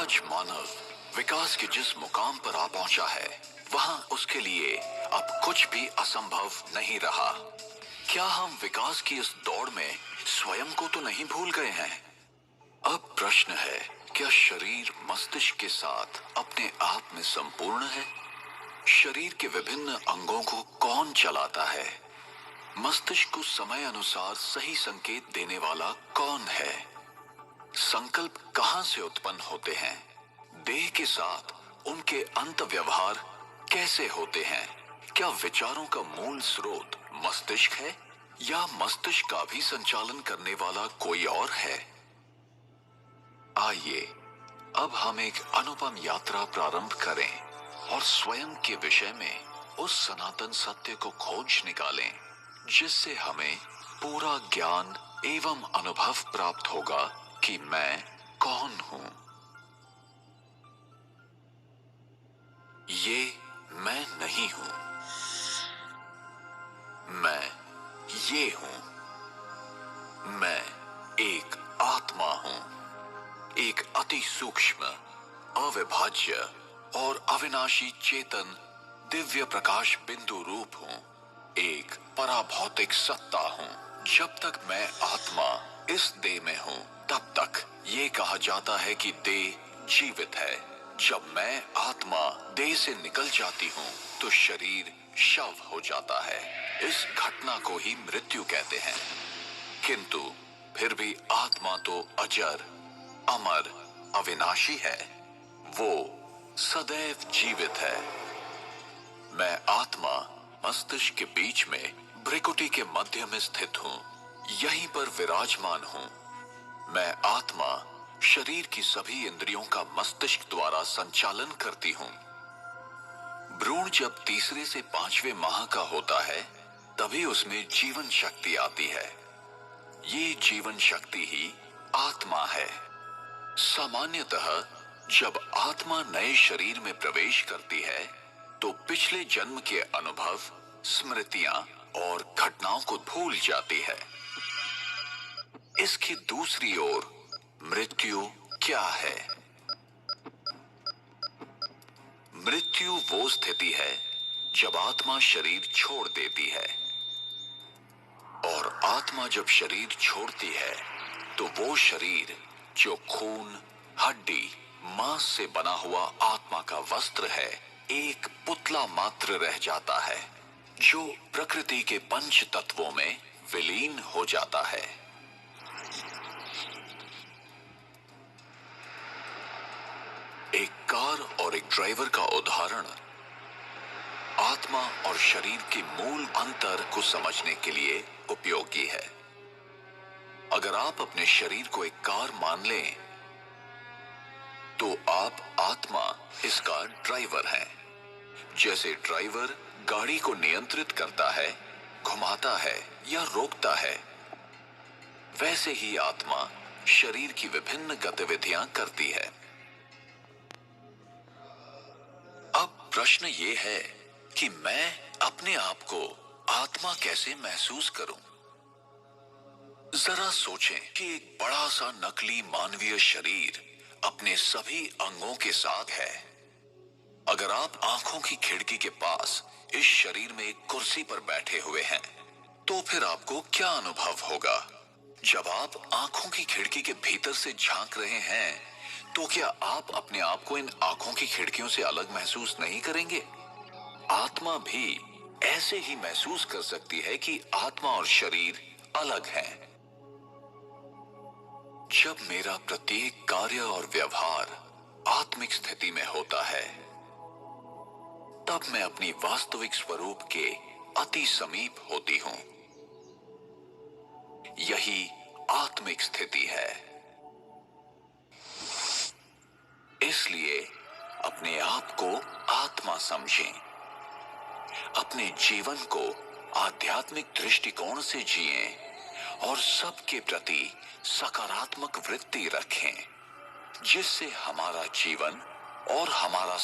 आज मानव विकास के जिस मुकाम पर आ पहुंचा है, वहां उसके लिए अब कुछ भी असंभव नहीं रहा। क्या हम विकास की इस दौड़ में स्वयं को तो नहीं भूल गए हैं? अब प्रश्न है, क्या शरीर मस्तिष्क के साथ अपने आप में संपूर्ण है? शरीर के विभिन्न अंगों को कौन चलाता है? मस्तिष्क को समय अनुसार सही संकेत देने वाला कौन है? संकल्प कहां से उत्पन्न होते हैं? देह के साथ उनके अंत व्यवहार कैसे होते हैं? क्या विचारों का मूल स्रोत मस्तिष्क है या मस्तिष्क का भी संचालन करने वाला कोई और है? आइए अब हम एक अनुपम यात्रा प्रारंभ करें और स्वयं के विषय में उस सनातन सत्य को खोज निकालें जिससे हमें पूरा ज्ञान एवं अनुभव प्राप्त होगा कि मैं कौन हूं। ये मैं नहीं हूं, मैं ये हूं। मैं एक आत्मा हूं, एक अति सूक्ष्म, अविभाज्य और अविनाशी चेतन दिव्य प्रकाश बिंदु रूप हूं, एक पराभौतिक सत्ता हूं। जब तक मैं आत्मा इस देह में हूं, तब तक ये कहा जाता है कि देह जीवित है। जब मैं आत्मा देह से निकल जाती हूं, तो शरीर शव हो जाता है। इस घटना को ही मृत्यु कहते हैं। किंतु फिर भी आत्मा तो अजर, अमर, अविनाशी है। वो सदैव जीवित है। मैं आत्मा मस्तिष्क के बीच में भ्रिकुटी के मध्य में स्थित हूं, यहीं पर विराजमान हूं। मैं आत्मा शरीर की सभी इंद्रियों का मस्तिष्क द्वारा संचालन करती हूं। भ्रूण जब तीसरे से पांचवें माह का होता है, तभी उसमें जीवन शक्ति आती है। ये जीवन शक्ति ही आत्मा है। सामान्यतः जब आत्मा नए शरीर में प्रवेश करती है, तो पिछले जन्म के अनुभव, स्मृतियां और घटनाओं को भूल जाती है। इसकी दूसरी ओर मृत्यु क्या है? मृत्यु वो स्थिति है जब आत्मा शरीर छोड़ देती है। और आत्मा जब शरीर छोड़ती है, तो वो शरीर जो खून, हड्डी, मांस से बना हुआ आत्मा का वस्त्र है, एक पुतला मात्र रह जाता है, जो प्रकृति के पंच तत्वों में विलीन हो जाता है। एक कार और एक ड्राइवर का उदाहरण आत्मा और शरीर के मूल अंतर को समझने के लिए उपयोगी है। अगर आप अपने शरीर को एक कार मान लें, तो आप आत्मा इसका ड्राइवर हैं। जैसे ड्राइवर गाड़ी को नियंत्रित करता है, घुमाता है या रोकता है, वैसे ही आत्मा शरीर की विभिन्न गतिविधियां करती है। अब प्रश्न ये है कि मैं अपने आप को आत्मा कैसे महसूस करूं? जरा सोचें कि एक बड़ा सा नकली मानवीय शरीर अपने सभी अंगों के साथ है। अगर आप आंखों की खिड़की के पास इस शरीर में एक कुर्सी पर बैठे हुए हैं, तो फिर आपको क्या अनुभव होगा? जब आप आंखों की खिड़की के भीतर से झांक रहे हैं, तो क्या आप अपने आप को इन आंखों की खिड़कियों से अलग महसूस नहीं करेंगे? आत्मा भी ऐसे ही महसूस कर सकती है कि आत्मा और शरीर अलग हैं। जब मेरा प्रत्येक कार्य और व्यवहार आत्मिक स्थिति में होता है, तब मैं अपनी वास्तविक स्वरूप के अति समीप होती हूं। यही आत्मिक स्थिति है। इसलिए अपने आप को आत्मा समझें। अपने जीवन को आध्यात्मिक दृष्टिकोण से जिएं और सबके प्रति सकारात्मक वृत्ति रखें, जिससे हमारा जीवन और हमारा